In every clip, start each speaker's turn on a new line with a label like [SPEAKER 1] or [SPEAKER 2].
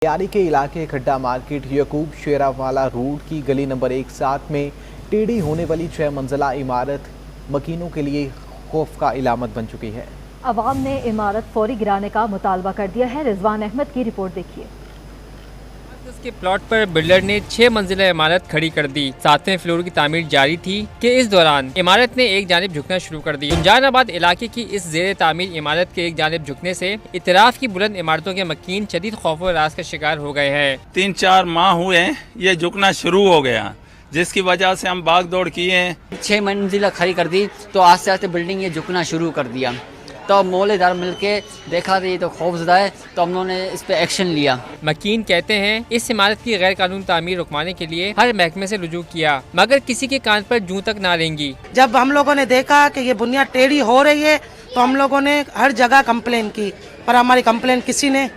[SPEAKER 1] लियारी के इलाके खड्डा मार्केट यकूब शेरावाला रोड की गली नंबर 1-7 में टेढ़ी होने वाली 6 मंजिला इमारत मकीनों के लिए खौफ का इलामत बन चुकी है।
[SPEAKER 2] अवाम ने इमारत फौरी गिराने का मुतालबा कर दिया है। रिजवान अहमद की रिपोर्ट देखिए।
[SPEAKER 3] उसके प्लॉट पर बिल्डर ने 6 मंजिला इमारत खड़ी कर दी। 7वें फ्लोर की तामीर जारी थी कि इस दौरान इमारत ने एक जानिब झुकना शुरू कर दी। गुंजानाबाद इलाके की इस जेर तामीर इमारत के एक जानिब झुकने से इतराफ की बुलंद इमारतों के मकीन शदीद खौफ व राज का शिकार हो गए हैं।
[SPEAKER 4] 3-4 माह हुए ये झुकना शुरू हो गया, जिसकी वजह से हम भाग दौड़ किए हैं।
[SPEAKER 5] 6 मंजिला खड़ी कर दी तो आस्ते आस्ते बिल्डिंग ये झुकना शुरू कर दिया। तो मोहल्लेदार मिलके देखा तो ये तो खौफजदा है, तो हम लोगों ने इस पे एक्शन लिया।
[SPEAKER 3] मकीन कहते हैं इस इमारत की गैर कानूनी तामीर रुकवाने के लिए हर महकमे से रुजू किया, मगर किसी के कान पर जूं तक ना रेंगी।
[SPEAKER 6] जब हम लोगों ने देखा कि ये बुनियाद टेढ़ी हो रही है तो हम लोगों ने हर जगह कंप्लेन की, पर हमारी कंप्लेन किसी ने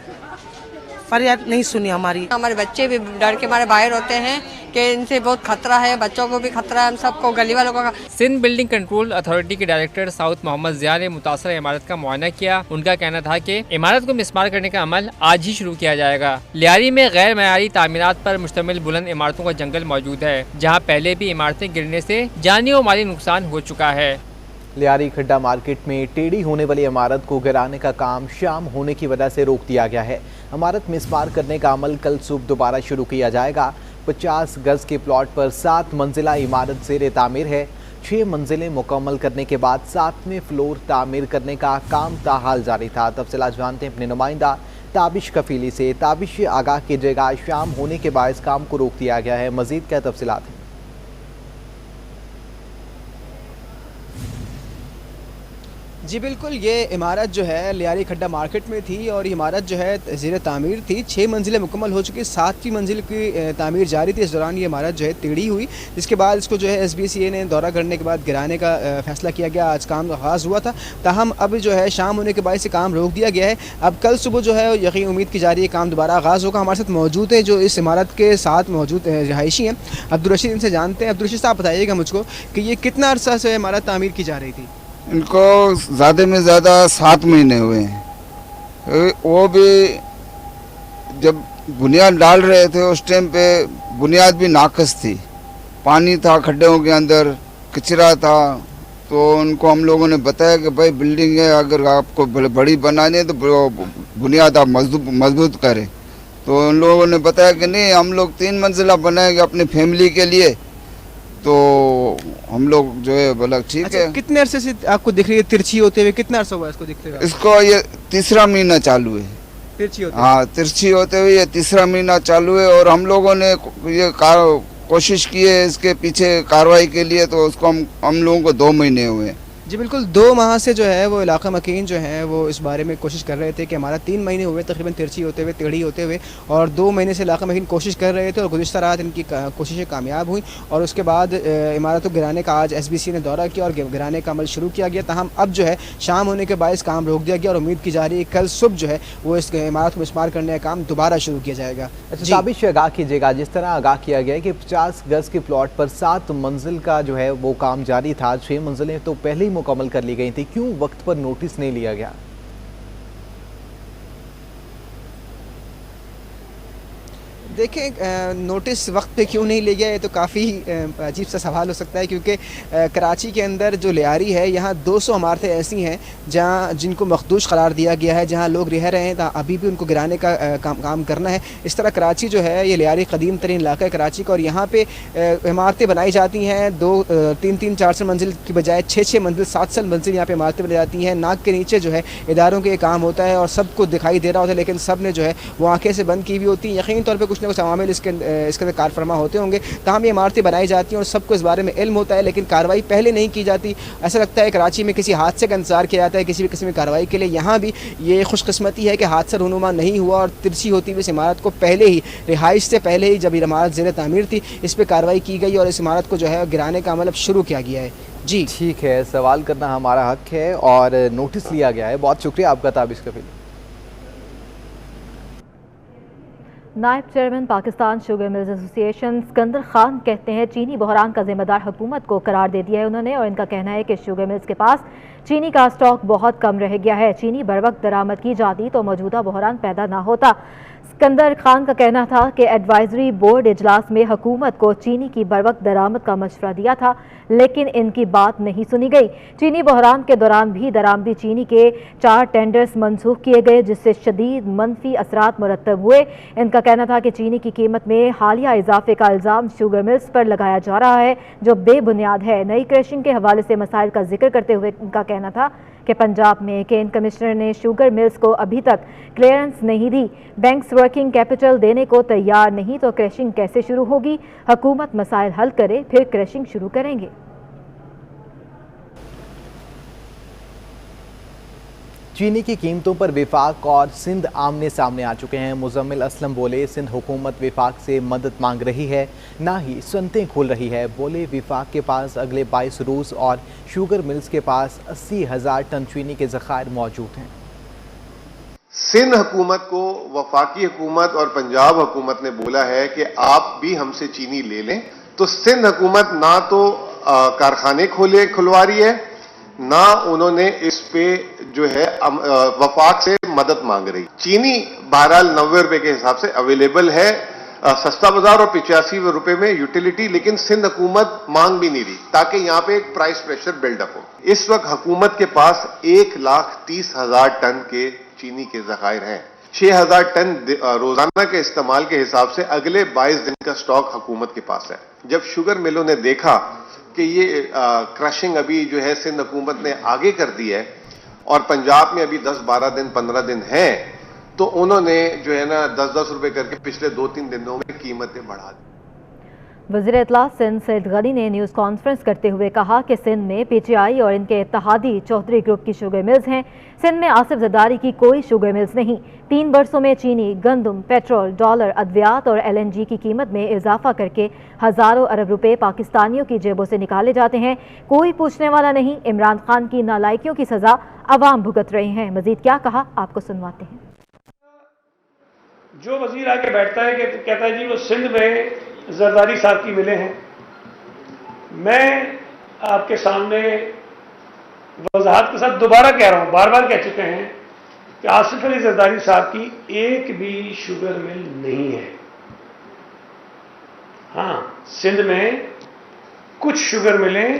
[SPEAKER 6] फरियाद नहीं सुनी हमारी।
[SPEAKER 7] हमारे बच्चे भी डर के मारे बाहर होते हैं कि इनसे बहुत खतरा है, बच्चों को भी खतरा है, हम सबको गली वालों को।
[SPEAKER 3] सिंध बिल्डिंग कंट्रोल अथॉरिटी के डायरेक्टर साउथ मोहम्मद जिया ने मुतासर इमारत का मुआयना किया। उनका कहना था कि इमारत को मिसमार करने का अमल आज ही शुरू किया जाएगा। लियारी में गैर मयारी तामीरात पर मुश्तमिल बुलंद इमारतों का जंगल मौजूद है, जहाँ पहले भी इमारतें गिरने से जानी और माली नुकसान हो चुका है।
[SPEAKER 1] लियारी खड्डा मार्केट में टेढ़ी होने वाली इमारत को गिराने का काम शाम होने की वजह से रोक दिया गया है। इमारत मिसमार करने का अमल कल सुबह दोबारा शुरू किया जाएगा। 50 गज के प्लॉट पर 7 मंजिला इमारत ज़ेरे तामीर है। 6 मंजिलें मुकम्मल करने के बाद 7वें फ्लोर तामीर करने का काम ताहाल जारी था। तफसीलात जानते हैं अपने नुमाइंदा ताबिश कफीली से। ताबिश आगाह कीजिएगा, शाम होने के बाद इस काम को रोक दिया गया है, मजीद क्या तफसीलात हैं?
[SPEAKER 8] जी बिल्कुल, ये इमारत जो है लियारी खड्डा मार्केट में थी और ये इमारत जो है ज़ेर तामीर थी। 6 मंजिलें मुकम्मल हो चुकी, 7वीं मंजिल की तामीर जारी थी। इस दौरान ये इमारत जो है टेढ़ी हुई, जिसके बाद इसको जो है SBCA ने दौरा करने के बाद गिराने का फैसला किया गया। आज काम आगाज़ हुआ था, ताहम अब जो है शाम होने के बाद से काम रोक दिया गया है। अब कल सुबह जो है यकीन उम्मीद की जा रही है काम दोबारा आगाज़ होगा। हमारे साथ मौजूद है जो इस इमारत के साथ मौजूद रहायशी हैं, अब्दुल रशीद, इनसे जानते हैं। अब्दुल रशीद साहब बताइएगा मुझको कि ये कितना अर्सा से इमारत तामीर की जा रही थी?
[SPEAKER 9] इनको ज़्यादा में ज़्यादा 7 महीने हुए हैं। वो भी जब बुनियाद डाल रहे थे उस टाइम पे बुनियाद भी नाकस थी, पानी था खड्डों के अंदर, कचरा था। तो उनको हम लोगों ने बताया कि भाई बिल्डिंग है, अगर आपको बड़ी बनानी है तो बुनियाद आप मजबूत करें। तो उन लोगों ने बताया कि नहीं, हम लोग 3 मंजिला बनाएंगे अपनी फैमिली के लिए। तो हम लोग जो है बोला ठीक है।
[SPEAKER 8] कितने अरसे से आपको दिख रही है तिरछी होते हुए? कितना अरसा हुआ इसको दिखते हुए?
[SPEAKER 9] इसको ये 3रा महीना चालू है।
[SPEAKER 8] तिरछी होते?
[SPEAKER 9] हाँ, तिरछी होते हुए ये 3रा महीना चालू है। और हम लोगों ने ये कोशिश की है इसके पीछे कार्रवाई के लिए, तो उसको हम लोगों को 2 महीने हुए।
[SPEAKER 8] जी बिल्कुल, 2 माह से जो है वो इलाका मकीन जो है वो इस बारे में कोशिश कर रहे थे कि हमारा 3 महीने हुए तकरीबन तिरछी होते हुए, टेढ़ी होते हुए, और 2 महीने से इलाका मकीन कोशिश कर रहे थे और गुज़िश्ता रात इनकी कोशिशें कामयाब हुई और उसके बाद इमारत को गिराने का आज SBCA ने दौरा किया और गिराने का अमल शुरू किया गया। ताहम अब जो है शाम होने के बाद इस काम रोक दिया गया और उम्मीद की जा रही है कल सुबह जो है वो इस इमारत को मिसमार करने का काम दोबारा शुरू किया जाएगा।
[SPEAKER 1] अच्छा, ताबिश आगाह कीजिएगा, जिस तरह आगाह किया गया है कि 50 गज के प्लॉट पर 7 मंजिल का जो है वो काम जारी था, 6 मंजिलें तो पहले ही मुकम्मल कर ली गई थी, क्यों वक्त पर नोटिस नहीं लिया गया?
[SPEAKER 8] देखें, नोटिस वक्त पे क्यों नहीं ले गया, ये तो काफ़ी अजीब सा सवाल हो सकता है, क्योंकि कराची के अंदर जो लियारी है यहाँ 200 इमारतें ऐसी हैं जहाँ जिनको मखदूश करार दिया गया है, जहाँ लोग रह रहे हैं, अभी भी उनको गिराने का काम करना है। इस तरह कराची जो है ये लियारी कदीम तरीन इलाका है कराची का, और यहाँ पे इमारतें बनाई जाती हैं 2-3-3 4 मंजिल की बजाय 6-6 मंजिल 7 मंजिल यहाँ पर इमारतें बनाई जाती हैं। नाक के नीचे जो है इदारों के काम होता है और सबको दिखाई दे रहा होता है, लेकिन सब ने जो है वो आँखें से बंद की हुई होती हैं। यकीनी तौर पर कुछ अवामिल इसके अंदर कारफरमा होते होंगे, तमाम ये इमारतें बनाई जाती हैं और सबको इस बारे में इल्म होता है, लेकिन कार्रवाई पहले नहीं की जाती। ऐसा लगता है कराची में किसी हादसे का इंतजार किया जाता है किसी भी किस्म की कार्रवाई के लिए। यहाँ भी ये खुशकिस्मती है कि हादसा रूनुमा नहीं हुआ और तिरछी होती हुई इस इमारत को पहले ही, रिहाइश से पहले ही जब इमारत ज़ेर तामीर थी, इस पर कार्रवाई की गई और इस इमारत को जो है गिराने का अमल अब शुरू किया गया है। जी
[SPEAKER 1] ठीक है, सवाल करना हमारा हक है और नोटिस लिया गया है। बहुत शुक्रिया आपका ताबिश कफील।
[SPEAKER 2] नायब chairman Pakistan sugar mills association Sikandar Khan कहते हैं चीनी बहरान का जिम्मेदार हुकूमत को करार दे दिया है उन्होंने, और इनका कहना है कि शुगर मिल्स के पास चीनी का स्टॉक बहुत कम रह गया है। चीनी बर वक्त दरामद की जाती तो मौजूदा बहरान पैदा ना होता। सिकंदर खान का कहना था कि एडवाइजरी बोर्ड इजलास में हुकूमत को चीनी की बरवक्त दरामद का मशवरा दिया था, लेकिन इनकी बात नहीं सुनी गई। चीनी बहरान के दौरान भी दरामदी चीनी के 4 टेंडर्स मनसूख किए गए, जिससे शदीद मनफी असरात मुरतब हुए। इनका कहना था कि चीनी की कीमत में हालिया इजाफे का इल्ज़ाम शुगर मिल्स पर लगाया जा रहा है, जो बेबुनियाद है। नई क्रशिंग के हवाले से मसाइल का जिक्र करते हुए इनका कहना था कि पंजाब में केन कमिश्नर ने शुगर मिल्स को अभी तक क्लियरेंस नहीं दी। बैंक्स वर्किंग कैपिटल देने को तैयार नहीं तो क्रशिंग कैसे शुरू होगी? हुकूमत मसाइल हल करे फिर क्रशिंग शुरू करेंगे।
[SPEAKER 1] चीनी की कीमतों पर विफाक और सिंध आमने सामने आ चुके हैं। मुजम्मिल असलम बोले, सिंध हुकूमत विफाक से मदद मांग रही है, ना ही सनतें खोल रही है। बोले, विफाक के पास अगले 22 रोज़ और शुगर मिल्स के पास 80,000 टन चीनी के ज़खायर मौजूद हैं।
[SPEAKER 10] सिंध हुकूमत को वफाकी हुकूमत और पंजाब हुकूमत ने बोला है कि आप भी हमसे चीनी ले लें, तो सिंध हुकूमत ना तो कारखाने खुलवा रही है, ना उन्होंने इस पे जो है वफाक से मदद मांग रही। चीनी बहरहाल 90 रुपए के हिसाब से अवेलेबल है सस्ता बाजार और 85 रुपए में यूटिलिटी, लेकिन सिंध हुकूमत मांग भी नहीं रही ताकि यहाँ पे एक प्राइस प्रेशर बिल्डअप हो। इस वक्त हुकूमत के पास 1,30,000 टन के चीनी के ज़खायर हैं। 6,000 टन रोजाना के इस्तेमाल के हिसाब से अगले 22 दिन का स्टॉक हुकूमत के पास है। जब शुगर मिलों ने देखा कि ये क्रशिंग अभी जो है सिंध हुकूमत ने आगे कर दी है और पंजाब में अभी 10-12 दिन 15 दिन हैं, तो उन्होंने जो है ना 10-10 रुपए करके पिछले 2-3 दिनों में कीमतें बढ़ा दी।
[SPEAKER 2] वज़ीर इत्तला सिंध सईद गनी ने न्यूज़ कॉन्फ्रेंस करते हुए कहा कि सिंध में PTI और इनके इत्तेहादी चौधरी ग्रुप की शुगर मिल्स हैं। सिंध में आसिफ जरदारी की कोई शुगर मिल्स नहीं। 3 बरसों में चीनी, गंदम, पेट्रोल, डॉलर, अद्वियात और LNG की कीमत में इजाफा करके हज़ारों अरब रुपए पाकिस्तानियों की जेबों से निकाले जाते हैं। कोई पूछने वाला नहीं। इमरान खान की नालायकियों की सज़ा अवाम भुगत रहे हैं। मजीद क्या कहा, आपको सुनवाते हैं।
[SPEAKER 11] जो वजीर आके बैठता है कि कहता है जी वो सिंध में जरदारी साहब की मिले हैं, मैं आपके सामने वजाहत के साथ दोबारा कह रहा हूं, बार बार कह चुके हैं कि आसिफ अली जरदारी साहब की एक भी शुगर मिल नहीं है। हाँ, सिंध में कुछ शुगर मिलें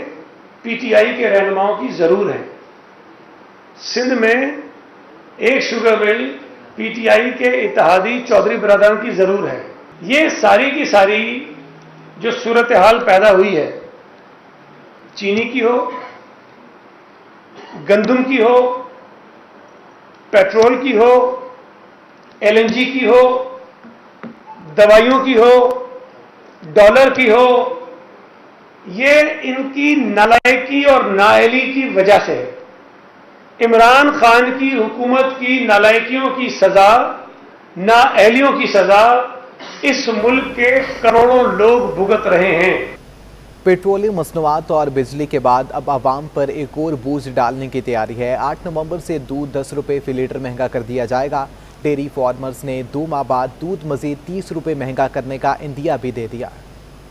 [SPEAKER 11] PTI के रहनुमाओं की जरूर है। सिंध में एक शुगर मिल PTI के इत्तेहादी चौधरी बरादरान की जरूर है। ये सारी की सारी जो सूरत हाल पैदा हुई है, चीनी की हो, गंदम की हो, पेट्रोल की हो, LNG की हो, दवाइयों की हो, डॉलर की हो, ये इनकी नालायकी और नाअहली की वजह से है। इमरान खान की हुकूमत की नालायकियों की सजा, नाअहलियों की सजा इस मुल्क के करोड़ों लोग भुगत रहे हैं।
[SPEAKER 1] पेट्रोलियम मसनूआत और बिजली के बाद अब आवाम पर एक और बोझ डालने की तैयारी है। 8 नवंबर से दूध 10 रुपये फी लीटर महंगा कर दिया जाएगा। डेयरी फार्मर्स ने 2 माह बाद दूध मजीद 30 रुपये महंगा करने का इंदिया भी दे दिया।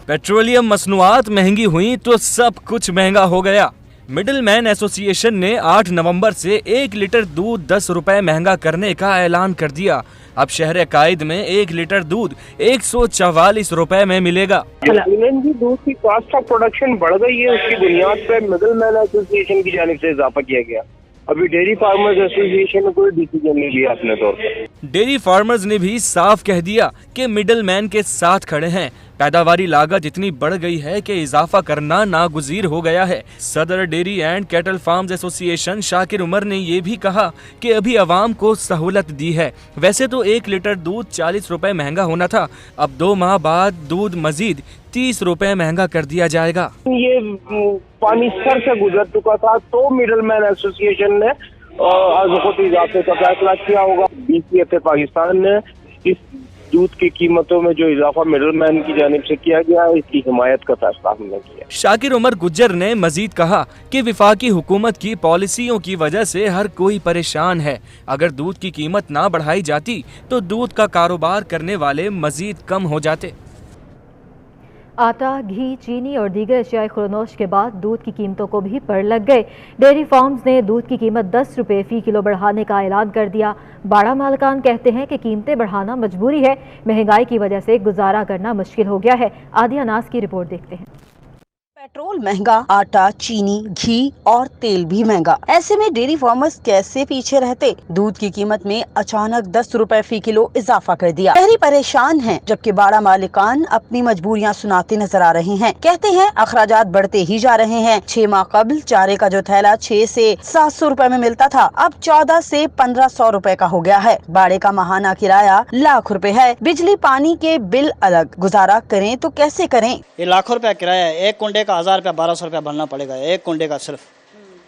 [SPEAKER 12] पेट्रोलियम मसनूआत महंगी हुई तो सब कुछ महंगा हो गया। मिडिल मैन एसोसिएशन ने 8 नवंबर से 1 लीटर दूध 10 रुपए महंगा करने का ऐलान कर दिया। अब शहर कायद में 1 लीटर दूध 144 रुपए में मिलेगा।
[SPEAKER 13] LNG दूध की कॉस्ट ऑफ प्रोडक्शन बढ़ गई है, उसकी बुनियाद पर मिडिल मैन एसोसिएशन की जानिब से इजाफा किया गया। अभी डेयरी फार्मर्स एसोसिएशन ने कोई डिसीजन नहीं लिया अपने तौर पर।
[SPEAKER 12] डेयरी फार्मर्स ने भी साफ कह दिया कि मिडिल मैन के साथ खड़े हैं। पैदावारी लागत इतनी बढ़ गई है कि इजाफा करना नागुज़ीर हो गया है। Sadar dairy and cattle farms association Shakir Umar ने ये भी कहा कि अभी अवाम को सहूलत दी है। वैसे तो 1 लीटर दूध 40 रुपए महंगा होना था, अब 2 माह बाद दूध मजीद 30 रुपए महंगा कर दिया जाएगा।
[SPEAKER 13] ये पानी सर से गुजर चुका था, तो मिडिल मैन एसोसिएशन ने इजाफे का फैसला किया होगा। BCF पाकिस्तान ने इस दूध की कीमतों में जो इजाफा मिडिल मैन की जानिब से किया गया है, इसकी हिमायत का फैसला हमने किया।
[SPEAKER 12] शाकिर उमर गुज्जर ने मजीद कहा कि विफाकी हुकूमत की पॉलिसियों की वजह से हर कोई परेशान है। अगर दूध की कीमत ना बढ़ाई जाती तो दूध का कारोबार करने वाले मजीद कम हो जाते।
[SPEAKER 2] आटा, घी, चीनी और दीगर अशियाई खुरनोश के बाद दूध की कीमतों को भी पड़ लग गए। डेयरी फार्म्स ने दूध की कीमत 10 रुपये फी किलो बढ़ाने का ऐलान कर दिया। बाड़ा मालिकान कहते हैं कि कीमतें बढ़ाना मजबूरी है, महंगाई की वजह से गुजारा करना मुश्किल हो गया है। आदिया नाज की रिपोर्ट देखते हैं।
[SPEAKER 14] पेट्रोल महंगा, आटा, चीनी, घी और तेल भी महंगा। ऐसे में डेयरी फार्मर्स कैसे पीछे रहते। दूध की कीमत में अचानक 10 रुपए फी किलो इजाफा कर दिया। शहरी परेशान हैं, जबकि बाड़ा मालिकान अपनी मजबूरियां सुनाते नजर आ रहे हैं। कहते हैं अखराजात बढ़ते ही जा रहे हैं। 6 माह कबल चारे का जो थैला 6 से 700 रुपए में मिलता था, अब 14 से 1500 रुपए का हो गया है। बाड़े का माहाना किराया लाख रुपए है। बिजली पानी के बिल अलग। गुजारा करें तो कैसे करें।
[SPEAKER 15] ये लाखों रुपया किराया है। एक कुंडे का 1000 रुपया 1200 रुपया भरना पड़ेगा। एक कुंडे का सिर्फ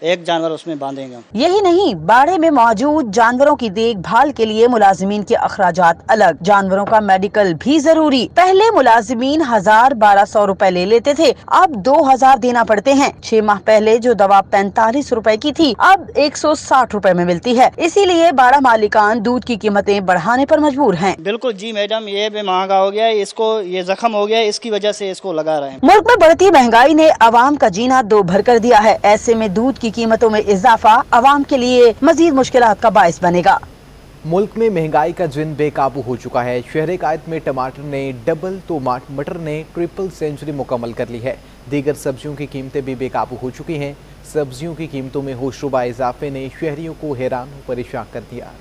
[SPEAKER 15] एक जानवर उसमें बांधेंगे।
[SPEAKER 14] यही नहीं, बाड़े में मौजूद जानवरों की देखभाल के लिए मुलाजिमीन के अखराजात अलग। जानवरों का मेडिकल भी जरूरी। पहले मुलाजिमीन 1000-1200 रुपए ले लेते थे, अब 2000 देना पड़ते हैं। 6 माह पहले जो दवा 45 रुपए की थी, अब 160 रुपए में मिलती है। इसीलिए बाड़ा मालिकान दूध की कीमतें बढ़ाने पर मजबूर हैं।
[SPEAKER 15] बिल्कुल जी मैडम, ये भी महंगा हो गया है। इसको ये जख्म हो गया है, इसकी वजह से इसको लगा रहे हैं।
[SPEAKER 14] मुल्क में बढ़ती महंगाई ने अवाम का जीना दो भर कर दिया है। ऐसे में दूध की कीमतों में इजाफा अवाम के लिए मजीद मुश्किलात का बाइस बनेगा।
[SPEAKER 1] मुल्क में महंगाई का जिन बेकाबू हो चुका है। शहर कायद में टमाटर ने डबल तो मटर ने ट्रिपल सेंचुरी मुकम्मल कर ली है। दीगर सब्जियों की कीमतें भी बेकाबू हो चुकी हैं। सब्जियों की कीमतों में होशरुबा इजाफे ने शहरियों को हैरान और परेशान कर दिया।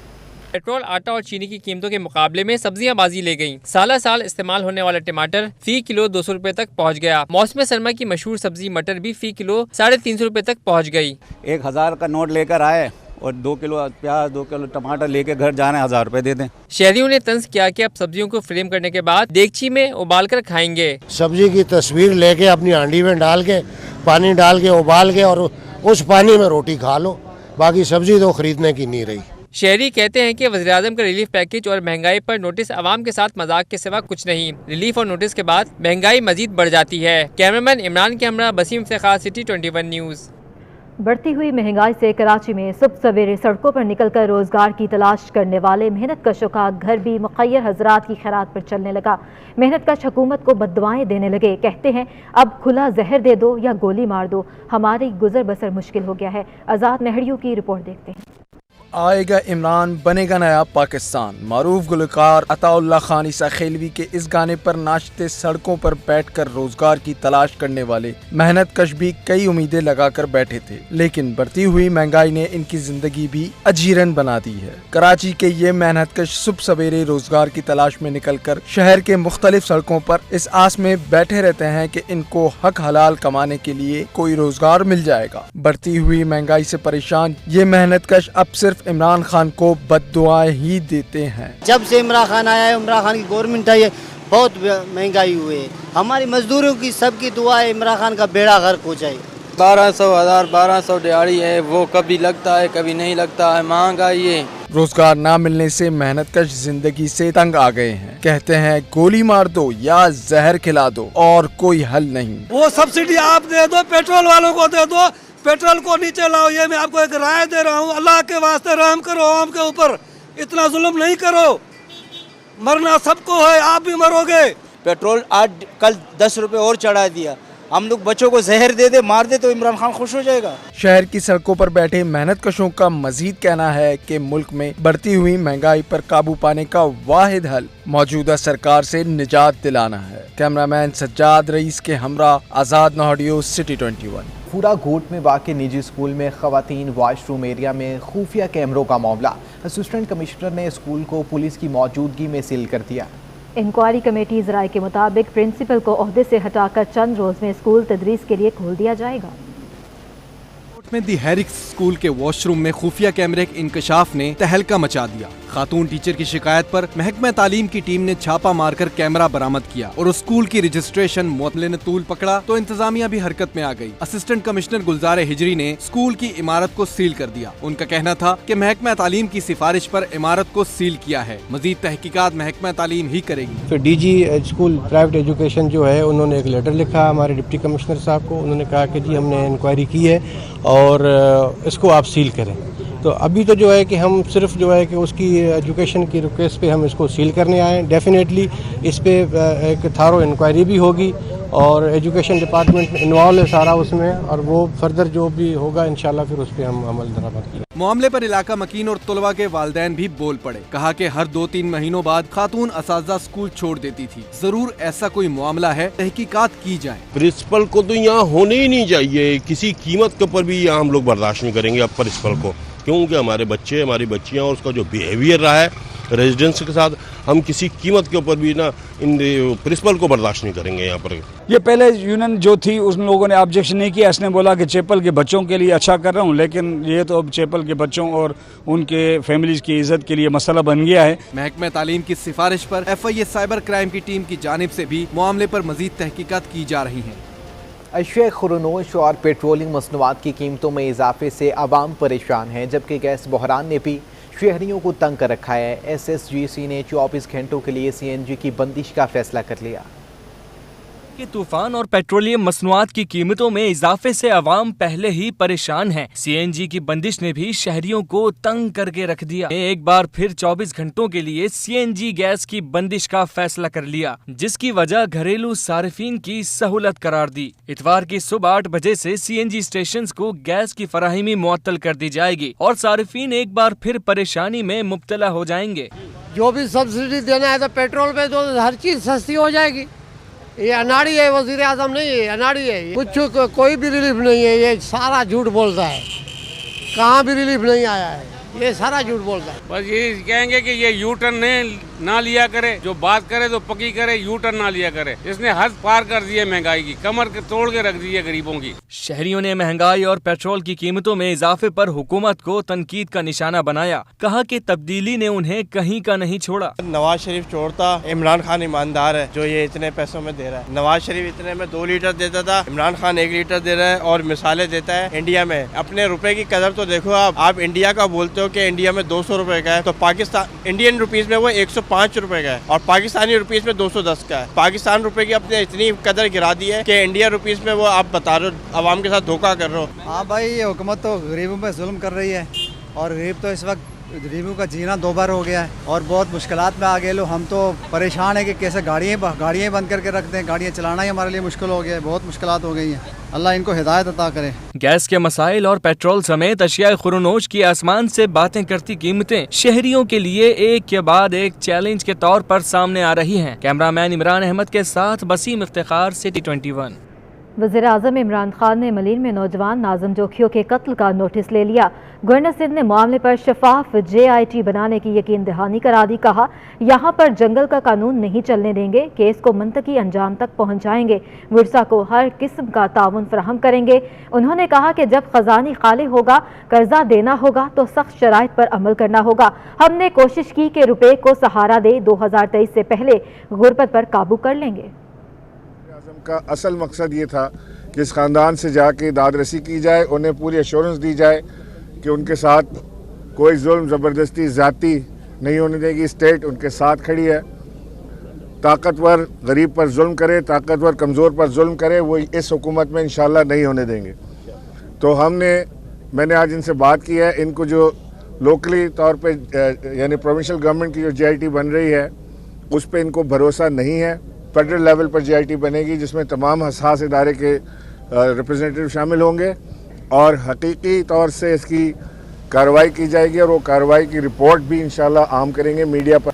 [SPEAKER 3] पेट्रोल, आटा और चीनी की कीमतों के मुकाबले में सब्जियां बाजी ले गईं। साल इस्तेमाल होने वाला टमाटर फी किलो 200 रुपए तक पहुंच गया। मौसम सरमा की मशहूर सब्जी मटर भी फी किलो 350 रुपए तक पहुंच गई।
[SPEAKER 16] 1000 का नोट लेकर आए और 2 किलो प्याज 2 किलो टमाटर लेके घर जाने 1000 रुपए दे दें।
[SPEAKER 3] शहरियों ने तंज किया कि अब सब्जियों को फ्रेम करने के बाद देगची में उबाल कर खाएंगे।
[SPEAKER 17] सब्जी की तस्वीर लेके अपनी हांडी में डाल के पानी डाल के उबाल के और उस पानी में रोटी खा लो, बाकी सब्जी तो खरीदने की नहीं रही।
[SPEAKER 3] शहरी कहते हैं कि वज़ीर-ए-आज़म का रिलीफ पैकेज और महंगाई पर नोटिस आवाम के साथ मजाक के सिवा कुछ नहीं। रिलीफ और नोटिस के बाद महंगाई मजीद बढ़ जाती है। कैमरामैन इमरान के हमरा बसीम इफ्तिखार, सिटी 21 न्यूज़।
[SPEAKER 2] बढ़ती हुई महंगाई से कराची में सुबह सवेरे सड़कों पर निकलकर रोजगार की तलाश करने वाले मेहनत कशों का घर भी मुखय्यर हजरात की खैरात पर चलने लगा। मेहनत कश हुकूमत को बद्दुआएं देने लगे। कहते हैं अब खुला जहर दे दो या गोली मार दो, हमारी गुजर बसर मुश्किल हो गया है। आज़ाद नहड़ियों की रिपोर्ट देखते हैं।
[SPEAKER 18] आएगा इमरान, बनेगा नया पाकिस्तान। मारूफ गुलकार अताउल्लाह खान ईसा खेलवी के इस गाने पर नाचते सड़कों पर बैठकर रोजगार की तलाश करने वाले मेहनत कश भी कई उम्मीदें लगाकर बैठे थे, लेकिन बढ़ती हुई महंगाई ने इनकी जिंदगी भी अजीरन बना दी है। कराची के ये मेहनत कश सुबह सवेरे रोजगार की तलाश में निकलकर शहर के मुख्तलिफ सड़कों पर इस आस में बैठे रहते हैं कि इनको हक हलाल कमाने के लिए कोई रोजगार मिल जाएगा। बढ़ती हुई महंगाई से परेशान ये मेहनत कश अब सिर्फ इमरान खान को बद्दुआएं ही देते हैं।
[SPEAKER 19] जब से इमरान खान आया है, इमरान खान की गवर्नमेंट आई है, बहुत महंगाई हुई है। हमारी मजदूरों की सबकी दुआ है इमरान खान का बेड़ा गर्क हो जाए।
[SPEAKER 20] 1200 दिहाड़ी है, वो कभी लगता है कभी नहीं लगता है। महंगाई है,
[SPEAKER 18] रोजगार न मिलने से मेहनत कश जिंदगी से तंग आ गए हैं। कहते हैं गोली मार दो या जहर खिला दो और कोई हल नहीं।
[SPEAKER 21] वो सब्सिडी आप दे दो, पेट्रोल वालों को दे दो, पेट्रोल को नीचे लाओ। ये मैं आपको एक राय दे रहा हूँ, अल्लाह के वास्ते रहम करो आम के ऊपर, इतना जुल्म नहीं करो। मरना सबको है, आप भी मरोगे।
[SPEAKER 20] पेट्रोल आज कल 10 रुपए और चढ़ा दिया। हम लोग बच्चों को जहर दे दे मार दे तो इमरान खान खुश हो जाएगा।
[SPEAKER 18] शहर की सड़कों पर बैठे मेहनत कशों का मजीद कहना है कि मुल्क में बढ़ती हुई महंगाई पर काबू पाने का वाहिद हल मौजूदा सरकार से निजात दिलाना है। कैमरामैन सज्जाद रईस के हमरा, आज़ाद नहड़ियो, सिटी 21।
[SPEAKER 1] पूरा घोट में वाक़े निजी स्कूल में ख़वातीन वॉशरूम एरिया में खुफिया कैमरों का मामला। असिस्टेंट कमिश्नर ने स्कूल को पुलिस की मौजूदगी में सील कर दिया।
[SPEAKER 2] इंक्वायरी कमेटी ज़राए के मुताबिक प्रिंसिपल को ओहदे से हटाकर चंद रोज में स्कूल तदरीस के लिए खोल दिया जाएगा।
[SPEAKER 22] में दी हैरिक्स स्कूल के वॉशरूम में खुफिया कैमरे के इंकशाफ ने तहलका मचा दिया। खातून टीचर की शिकायत पर महकमा तालीम की टीम ने छापा मारकर कैमरा बरामद किया और उस स्कूल की रजिस्ट्रेशन मुअत्तले ने तूल पकड़ा तो इंतजामिया भी हरकत में आ गई। असिस्टेंट कमिश्नर गुलजार हिजरी ने स्कूल की इमारत को सील कर दिया। उनका कहना था कि महकमा तालीम की सिफारिश पर इमारत को सील किया है, मजीद तहकीकात महकमा तालीम ही करेगी।
[SPEAKER 23] फिर डीजी स्कूल प्राइवेट एजुकेशन जो है, उन्होंने एक लेटर लिखा हमारे डिप्टी कमिश्नर साहब को। उन्होंने कहा कि जी हमने इंक्वायरी की है और इसको आप सील करें। तो अभी तो जो है कि हम सिर्फ जो है कि उसकी एजुकेशन की रिक्वेस्ट पे हम इसको सील करने आए हैं। डेफिनेटली इस पे एक थारो इंक्वायरी भी होगी और एजुकेशन डिपार्टमेंट इन्वॉल्व है सारा उसमें, और वो फर्दर जो भी होगा इंशाल्लाह फिर उस पर हम अमल दरामद करेंगे।
[SPEAKER 22] मामले पर इलाका मकीन और तलबा के वालिदैन भी बोल पड़े। कहा कि हर 2-3 महीनों बाद खातून असातिज़ा स्कूल छोड़ देती थी। जरूर ऐसा कोई मामला है, तहकीकात की जाए।
[SPEAKER 4] प्रिंसिपल को तो यहाँ होने ही नहीं चाहिए, किसी कीमत के ऊपर भी यहाँ हम लोग बर्दाश्त नहीं करेंगे अब प्रिंसिपल को, क्योंकि हमारे बच्चे, हमारी बच्चियाँ और उसका जो बिहेवियर रहा है रेजिडेंट्स के साथ, हम किसी कीमत के ऊपर भी ना इन प्रिंसिपल को बर्दाश्त नहीं करेंगे यहाँ पर।
[SPEAKER 5] ये पहले यूनियन जो थी उन लोगों ने ऑब्जेक्शन नहीं किया, इसने बोला कि चैपल के बच्चों के लिए अच्छा कर रहा हूँ, लेकिन ये तो अब चैपल के बच्चों और उनके फैमिलीज की इज्जत के लिए मसला बन गया है।
[SPEAKER 22] महकमा तालीम की सिफारिश पर FIA साइबर क्राइम की टीम की जानिब से भी मामले पर मजीद तहकीकात की जा रही है।
[SPEAKER 1] अशिया खुरनोश और पेट्रोलिंग मसनूआत की कीमतों में इजाफे से आवाम परेशान है, जबकि गैस बहरान ने भी शहरियों को तंग कर रखा है। SSGC ने 24 घंटों के लिए CNG की बंदिश का फैसला कर लिया।
[SPEAKER 12] कि तूफान और पेट्रोलियम मसनूआत की कीमतों में इजाफे से अवाम पहले ही परेशान है। CNG की बंदिश ने भी शहरियों को तंग करके रख दिया। एक बार फिर 24 घंटों के लिए CNG गैस की बंदिश का फैसला कर लिया, जिसकी वजह घरेलू सारिफीन की सहूलत करार दी। इतवार की सुबह 8 बजे से CNG स्टेशन को गैस की फराहमी मुअत्तल कर दी जाएगी और सारिफीन एक बार फिर परेशानी में मुब्तला हो जाएंगे।
[SPEAKER 6] जो भी सब्सिडी देना है तो पेट्रोल पे तो हर चीज सस्ती हो जाएगी। ये अनाड़ी है, वजीर आजम नहीं है, अनाड़ी है। कुछ कोई भी रिलीफ नहीं है, ये सारा झूठ बोलता है। कहाँ भी रिलीफ नहीं आया है, ये सारा झूठ बोलता है।
[SPEAKER 24] बस ये कहेंगे कि ये यू टर्न ना लिया करे, जो बात करे तो पक्की करे, यू टर्न ना लिया करे। इसने हद पार कर दी है महंगाई की, कमर के तोड़ के रख दी है गरीबों की।
[SPEAKER 12] शहरियों ने महंगाई और पेट्रोल की कीमतों में इजाफे पर हुकूमत को तनकीद का निशाना बनाया। कहा कि तब्दीली ने उन्हें कहीं का नहीं छोड़ा।
[SPEAKER 25] नवाज शरीफ छोड़ता, इमरान खान ईमानदार है जो ये इतने पैसों में दे रहा है। नवाज शरीफ इतने में 2 लीटर देता था, इमरान खान 1 लीटर दे रहा है और मिसालें देता है। इंडिया में अपने रुपए की कदर तो देखो आप इंडिया का बोलते हो कि इंडिया में 200 रुपए का है, तो पाकिस्तान इंडियन रुपीज में वो 105 रुपए का है और पाकिस्तानी रुपीज में 210 का है। पाकिस्तान रुपए की अपने इतनी कदर गिरा दी है कि इंडिया रुपीज में वो आप बता रहे हो आवाम के साथ धोखा कर रहे हो।
[SPEAKER 26] हाँ भाई, ये हुकूमत तो गरीबों पे जुल्म कर रही है और गरीब तो इस वक्त गरीबों का जीना 2 बार हो गया है और बहुत मुश्किलात में आ गए लोग। हम तो परेशान है कि कैसे गाड़ियाँ बंद करके रखते हैं, गाड़ियाँ चलाना ही हमारे लिए मुश्किल हो गया है, बहुत मुश्किलात हो गई हैं। अल्लाह इनको हिदायत अता करे।
[SPEAKER 12] गैस के मसाइल और पेट्रोल समेत अशिया खुरनोश की आसमान से बातें करती कीमतें शहरियों के लिए एक के बाद एक चैलेंज के तौर पर सामने आ रही हैं। कैमरामैन इमरान अहमद के साथ वसीम इफ्तिखार, सिटी 21।
[SPEAKER 2] वज़ीर-ए-आज़म इमरान खान ने मलीर में नौजवान नाज़िम जोखियों के कत्ल का नोटिस ले लिया। गवर्नर सिंध ने मामले पर शफाफ JIT बनाने की यकीन दहानी करा दी। कहा, यहाँ पर जंगल का कानून नहीं चलने देंगे, केस को मंतकी अंजाम तक पहुँचाएंगे, विरसा को हर किस्म का ताउन फराहम करेंगे। उन्होंने कहा कि जब खजानी खाली होगा, कर्जा देना होगा तो सख्त शराइत पर अमल करना होगा। हमने कोशिश की कि रुपये को सहारा दे, 2023 से पहले गुर्बत पर काबू कर लेंगे।
[SPEAKER 27] का असल मकसद ये था कि इस ख़ानदान से जाके दादरसी की जाए, उन्हें पूरी एश्योरेंस दी जाए कि उनके साथ कोई जुल्म ज़बरदस्ती ज़्यादती नहीं होने देगी। स्टेट उनके साथ खड़ी है। ताकतवर गरीब पर जुल्म करे, ताकतवर कमज़ोर पर जुल्म करे, वो इस हुकूमत में इंशाल्लाह नहीं होने देंगे। तो मैंने आज इनसे बात की है। इनको जो लोकली तौर पे यानी प्रोविंशियल गवर्नमेंट की जो JIT बन रही है उस पर इनको भरोसा नहीं है। फेडरल लेवल पर JIT बनेगी जिसमें तमाम हसास इदारे के रिप्रेजेंटेटिव शामिल होंगे और हकीकी तौर से इसकी कार्रवाई की जाएगी और वो कार्रवाई की रिपोर्ट भी इंशाल्लाह आम करेंगे मीडिया पर।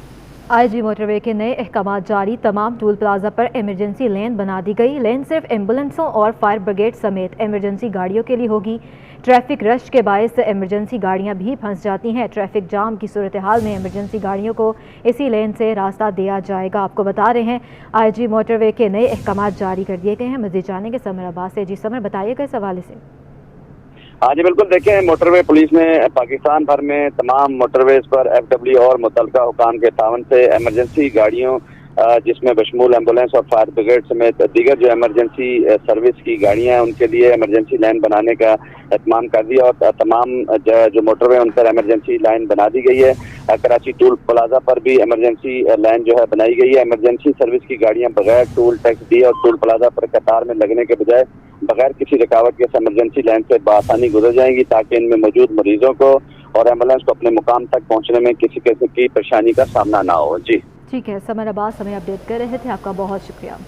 [SPEAKER 2] IG मोटरवे के नए अहकामात जारी। तमाम टूल प्लाजा पर इमरजेंसी लेन बना दी गई। लेन सिर्फ एम्बुलेंसों और फायर ब्रिगेड समेत इमरजेंसी गाड़ियों के लिए होगी। ट्रैफिक रश के बायस इमरजेंसी गाड़ियां भी फंस जाती हैं। ट्रैफिक जाम की सूरत हाल में इमरजेंसी गाड़ियों को इसी लेन से रास्ता दिया जाएगा। आपको बता रहे हैं IG मोटरवे के नए अहकामात जारी कर दिए गए हैं। मज़ीद जानेंगे समर अब्बास से। जी समर, बताइएगा इस हवाले से।
[SPEAKER 28] हाँ जी बिल्कुल, देखें मोटरवे पुलिस ने पाकिस्तान भर में तमाम मोटरवेज पर FW और मुतलका हुकाम के तावन से इमरजेंसी गाड़ियों जिसमें बशमूल एम्बुलेंस और फायर ब्रिगेड समेत दीगर जो इमरजेंसी सर्विस की गाड़ियां हैं उनके लिए इमरजेंसी लाइन बनाने का एहतमाम कर दिया और तमाम जो मोटरवे उन पर इमरजेंसी लाइन बना दी गई है। कराची टूल प्लाजा पर भी इमरजेंसी लाइन जो है बनाई गई है। इमरजेंसी सर्विस की गाड़ियां बगैर टूल टैक्स दिए और टूल प्लाजा पर कतार में लगने के बजाय बगैर किसी रुकावट के इमरजेंसी लाइन से बआसानी गुजर जाएंगी ताकि इनमें मौजूद मरीजों को और एम्बुलेंस को अपने मुकाम तक पहुंचने में किसी किस्म की परेशानी का सामना ना हो। जी
[SPEAKER 2] ठीक है, समर अब्बास हमें अपडेट कर रहे थे, आपका बहुत शुक्रिया।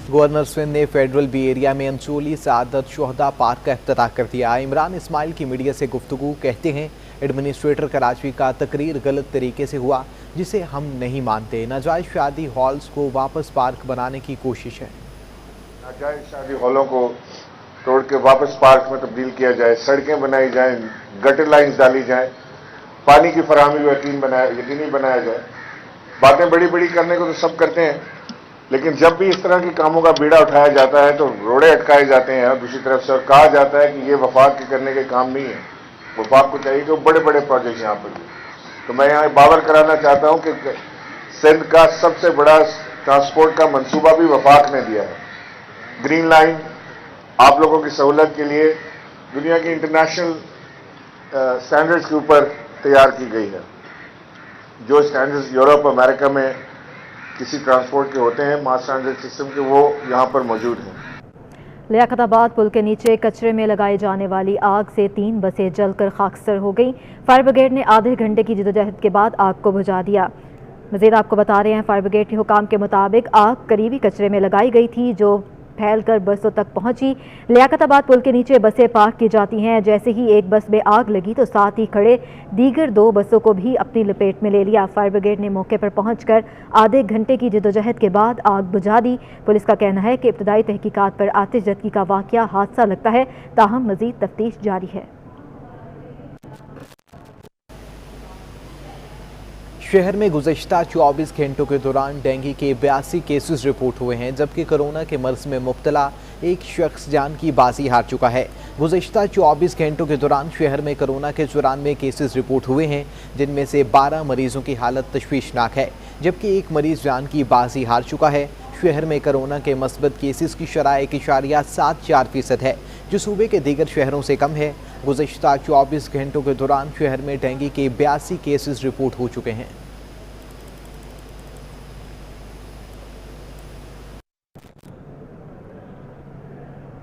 [SPEAKER 1] गवर्नर सिंध ने फेडरल बी एरिया में अंचोली सादत शोहदा पार्क का इफ्तिताह कर दिया। इमरान इस्माइल की मीडिया से गुफ्तगू कहते हैं, एडमिनिस्ट्रेटर कराची का तकरीर गलत तरीके से हुआ जिसे हम नहीं मानते। नाजायज शादी हॉल्स को वापस पार्क बनाने की कोशिश है।
[SPEAKER 27] नाजायज शादी हॉलों को तोड़ के वापस पार्क में तब्दील किया जाए, सड़कें बनाई जाएं, गटर लाइन्स डाली जाएं, पानी की फराहमी को यकीनी बनाया जाए। बातें बड़ी बड़ी करने को तो सब करते हैं, लेकिन जब भी इस तरह के कामों का बीड़ा उठाया जाता है तो रोड़े अटकाए जाते हैं और दूसरी तरफ से और कहा जाता है कि ये वफाक के करने के काम नहीं है। वफाक को चाहिए कि बड़े बड़े प्रोजेक्ट यहाँ पर। तो मैं यहाँ बावर कराना चाहता हूँ कि सिंध का सबसे बड़ा ट्रांसपोर्ट का मंसूबा भी वफाक ने दिया है। ग्रीन लाइन आप लोगों की सहूलत के लिए दुनिया के इंटरनेशनल स्टैंडर्ड्स के ऊपर तैयार की गई है। जो स्टैंडर्ड्स यूरोप अमेरिका में किसी ट्रांसपोर्ट के होते हैं, मास ट्रांजिट सिस्टम के, वो यहाँ पर मौजूद हैं।
[SPEAKER 2] लियाकताबाद पुल के नीचे कचरे में लगाई जाने वाली आग से 3 बसें जलकर खाकसर हो गईं। फायर ब्रिगेड ने आधे घंटे की जदोजहद के बाद आग को बुझा दिया। मजीद आपको बता रहे हैं, फायर ब्रिगेड के हुकाम के मुताबिक आग करीबी कचरे में लगाई गई थी जो फैलकर बसों तक पहुंची। लियाकताबाद पुल के नीचे बसें पार्क की जाती हैं। जैसे ही एक बस में आग लगी तो साथ ही खड़े दीगर 2 बसों को भी अपनी लपेट में ले लिया। फायर ब्रिगेड ने मौके पर पहुंचकर आधे घंटे की जदोजहद के बाद आग बुझा दी। पुलिस का कहना है कि इब्तदाई तहकीकात पर आतिशज़दगी का वाक़या हादसा लगता है, ताहम मज़ीद तफ्तीश जारी है।
[SPEAKER 1] शहर में गुज़श्ता 24 घंटों के दौरान डेंगू के 82 केसेस रिपोर्ट हुए हैं, जबकि कोरोना के मर्ज में मुब्तला एक शख्स जान की बाजी हार चुका है। गुज़श्ता 24 घंटों के दौरान शहर में कोरोना के 94 केसेस रिपोर्ट हुए हैं, जिनमें से 12 मरीजों की हालत तशवीशनाक है, जबकि एक मरीज जान की बाजी हार चुका है। शहर में कोरोना के मस्बत केसेस की शरह 1.74% है, जो सूबे के दीगर शहरों से कम है। गुज़श्ता 24 घंटों के दौरान शहर में डेंगू के 82 केसेस रिपोर्ट हो चुके हैं।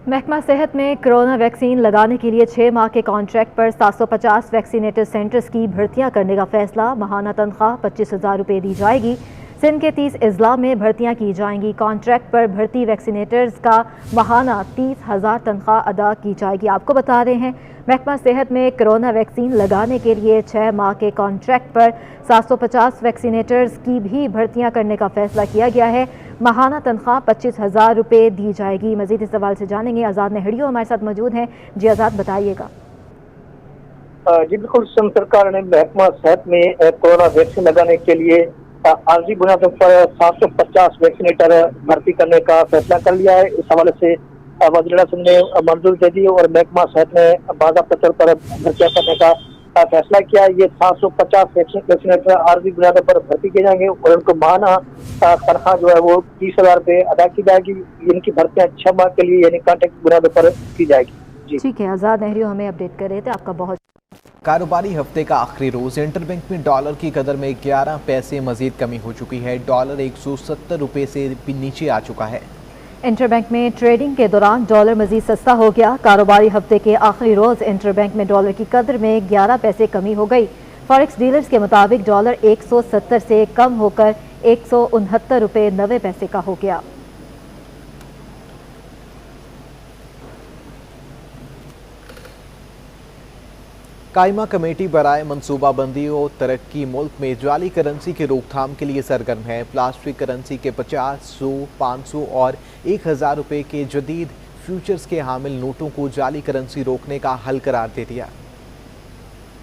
[SPEAKER 2] महकमा सेहत में कोरोना वैक्सीन लगाने के लिए 6 माह के कॉन्ट्रैक्ट पर 750 वैक्सीनेटर सेंटर्स की भर्तियां करने का फैसला। माहाना तनख्वाह 25,000 रुपये दी जाएगी। सिंध के 30 अजला में भर्तियां की जाएंगी। कॉन्ट्रैक्ट पर भर्ती वैक्सीनेटर्स का माहाना 30,000 तनख्वाह अदा की जाएगी। आपको बता रहे हैं, महकमा सेहत में कोरोना वैक्सीन लगाने के लिए 6 माह के कॉन्ट्रैक्ट पर 750 वैक्सीनेटर्स की भी भर्तियां करने का फैसला किया गया है। माहाना तनख्वाह 25,000 रुपये दी जाएगी। मजीद इस सवाल से जानेंगे, आज़ाद नेहड़ियों हमारे साथ मौजूद हैं। जी आज़ाद, बताइएगा।
[SPEAKER 7] जी बिल्कुल, सरकार ने महकमा सेहत में कोरोना वैक्सीन लगाने के लिए आर्जी बुनियादों पर 750 वैक्सीनेटर भर्ती करने का फैसला कर लिया है। इस हवाले से वज़ीर सिंध ने मंजूरी दे दी और महकमा सेहत ने बाज़ाब्ता तौर पर भर्तियां करने का फैसला किया। ये 750 वैक्सीनेटर आर्जी बुनियादों पर भर्ती किए जाएंगे और उनको माहाना तनख्वाह जो है वो 30,000 रुपये अदा की जाएगी। इनकी भर्तियां 6 माह के लिए यानी कॉन्ट्रैक्ट बुनियादों पर की जाएगी।
[SPEAKER 2] ठीक है, आज़ाद नेहरियो हमें अपडेट कर रहे थे, आपका बहुत।
[SPEAKER 1] कारोबारी हफ्ते का आखिरी रोज इंटरबैंक में डॉलर की कदर में 11 पैसे मजीद कमी हो चुकी है। डॉलर 170 रुपये से भी नीचे आ चुका है।
[SPEAKER 2] इंटरबैंक में ट्रेडिंग के दौरान डॉलर मजीद सस्ता हो गया। कारोबारी हफ्ते के आखिरी रोज इंटरबैंक में डॉलर की कदर में 11 पैसे कमी हो गई। फॉरेक्स डीलर्स के मुताबिक डॉलर 170 से कम होकर 169 रुपये 90 पैसे का हो गया।
[SPEAKER 1] कायमा कमेटी बराए मनसूबाबंदी और तरक्की मुल्क में जाली करेंसी की रोकथाम के लिए सरगर्म है। प्लास्टिक करेंसी के 50, 100, 500 और 1,000 रुपये के जदीद फ्यूचर्स के हामिल नोटों को जाली करेंसी रोकने का हल करार दे दिया।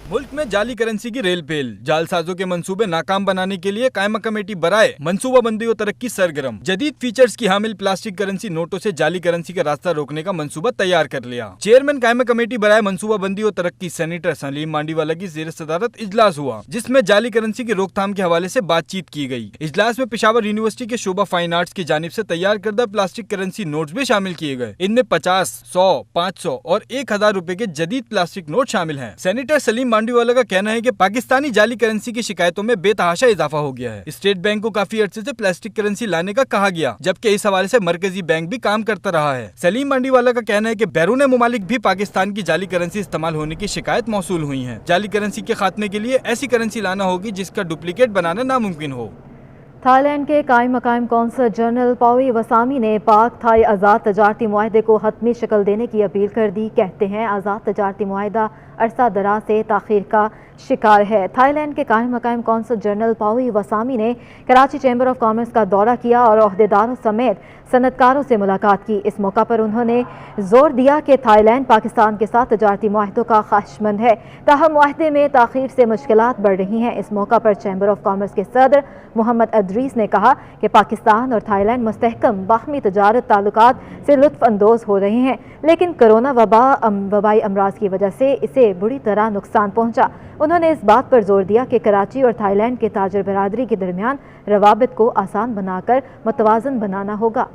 [SPEAKER 12] मुल्क में जाली करेंसी की रेल पेल, जालसाजों के मंसूबे नाकाम बनाने के लिए कायमा कमेटी बराए मनसूबाबंदी और तरक्की सरगर्म। जदीद फीचर्स की हामिल प्लास्टिक करेंसी नोटों से जाली करेंसी का रास्ता रोकने का मंसूबा तैयार कर लिया। चेयरमैन कायमा कमेटी बराए मनसूबाबंदी और तरक्की सेनेटर सलीम मांडीवाला की ज़ेर सदारत इजलास हुआ, जिसमें जाली करेंसी की रोकथाम के हवाले से बातचीत की गई। इजलास में पेशावर यूनिवर्सिटी के शोबा फाइन आर्ट्स की जानिब से तैयार करदा प्लास्टिक करेंसी नोट्स भी शामिल किए गए। इनमें 50, 100, 500 और 1,000 रुपए के जदीद प्लास्टिक नोट शामिल हैं। सेनेटर सलीम मांडीवाला का कहना है कि पाकिस्तानी जाली करेंसी की शिकायतों में बेतहाशा इजाफा हो गया है। स्टेट बैंक को काफी अर्से से प्लास्टिक करेंसी लाने का कहा गया, जबकि इस हवाले से मरकजी बैंक भी काम करता रहा है। सलीम मांडीवाला का कहना है कि बैरून मुमालिक भी पाकिस्तान की जाली करेंसी इस्तेमाल होने की शिकायत मौसूल हुई है। जाली करेंसी के खात्मे के लिए ऐसी करेंसी लाना होगी जिसका डुप्लीकेट बनाना नामुमकिन हो।
[SPEAKER 2] थाईलैंड के कायम मकाम कौंसल जनरल पावी वसामी ने पाक थाई आज़ाद तजारती मुआहदे को हतमी शक्ल देने की अपील कर दी। कहते हैं आज़ाद तजारती मुआहदा अरसा दराज से ताख़ीर का शिकार है। थाईलैंड के कायम मकाम कौंसल जनरल पावी वसामी ने कराची चैम्बर ऑफ कॉमर्स का दौरा किया और ओहदेदारों समेत सनतकारों से मुलाकात की। इस मौका पर उन्होंने जोर दिया कि थाईलैंड पाकिस्तान के साथ तजारती मुआहदों का ख्वाहिशमंद है, ताहम मुआहदे में ताख़ीर से मुश्किलात बढ़ रही हैं। इस मौका पर चैम्बर ऑफ कॉमर्स के सदर मोहम्मद अदरीस ने कहा कि पाकिस्तान और थाईलैंड मुस्तहकम बाहमी तजारत ताल्लुकात से लुत्फ़ अंदोज़ हो रहे हैं, लेकिन कोरोना वबाई अमराज की वजह से इसे बुरी तरह नुकसान पहुंचा। उन्होंने इस बात पर जोर दिया कि कराची और थाईलैंड के ताजर बरादरी के दरमियान रवाबित को आसान बनाकर मुतवाज़न बनाना होगा।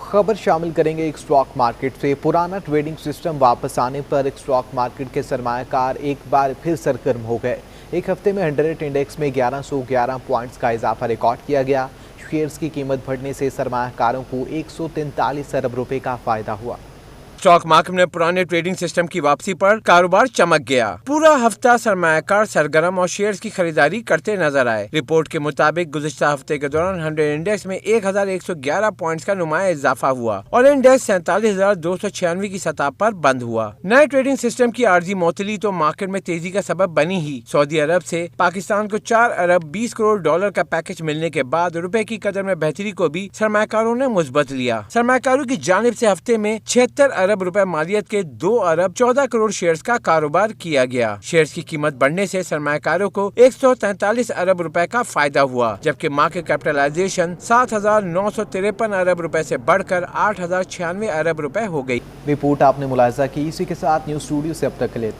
[SPEAKER 1] खबर शामिल करेंगे एक स्टॉक मार्केट से। पुराना ट्रेडिंग सिस्टम वापस आने पर एक स्टॉक मार्केट के सरमायाकार एक बार फिर सरगर्म हो गए। एक हफ्ते में 100 इंडेक्स में 1111 पॉइंट्स का इजाफा रिकॉर्ड किया गया। शेयर्स की कीमत बढ़ने से सरमायाकारों को 143 अरब रुपए का फायदा हुआ।
[SPEAKER 8] स्टॉक मार्केट में पुराने ट्रेडिंग सिस्टम की वापसी पर कारोबार चमक गया। पूरा हफ्ता सरमायाकार सरगर्म और शेयर्स की खरीदारी करते नजर आए। रिपोर्ट के मुताबिक गुज़िश्ता हफ्ते के दौरान 100 इंडेक्स में 1111 पॉइंट्स का नुमाया इजाफा हुआ और इंडेक्स 47,296 की सतह पर बंद हुआ। नए ट्रेडिंग सिस्टम की आर्जी मौतली तो मार्केट में तेजी का सबब बनी ही। सऊदी अरब से पाकिस्तान को 4 अरब 20 करोड़ डॉलर का पैकेज मिलने के बाद रुपए की कदर में बेहतरी को भी सरमायाकारों ने मुस्बत लिया। सरमायाकारों की जानिब से हफ्ते में 76 अरब रुपए मालियत के 2 अरब 14 करोड़ शेयर्स का कारोबार किया गया। शेयर्स की कीमत बढ़ने से सरमायाकारों को 143 अरब रुपए का फायदा हुआ, जबकि मार्केट कैपिटलाइजेशन 7,953 अरब रुपए से बढ़कर 8,096 अरब रुपए हो गई।
[SPEAKER 1] रिपोर्ट आपने मुलाहिजा की। इसी के साथ न्यूज़ स्टूडियो से अब तक के लिए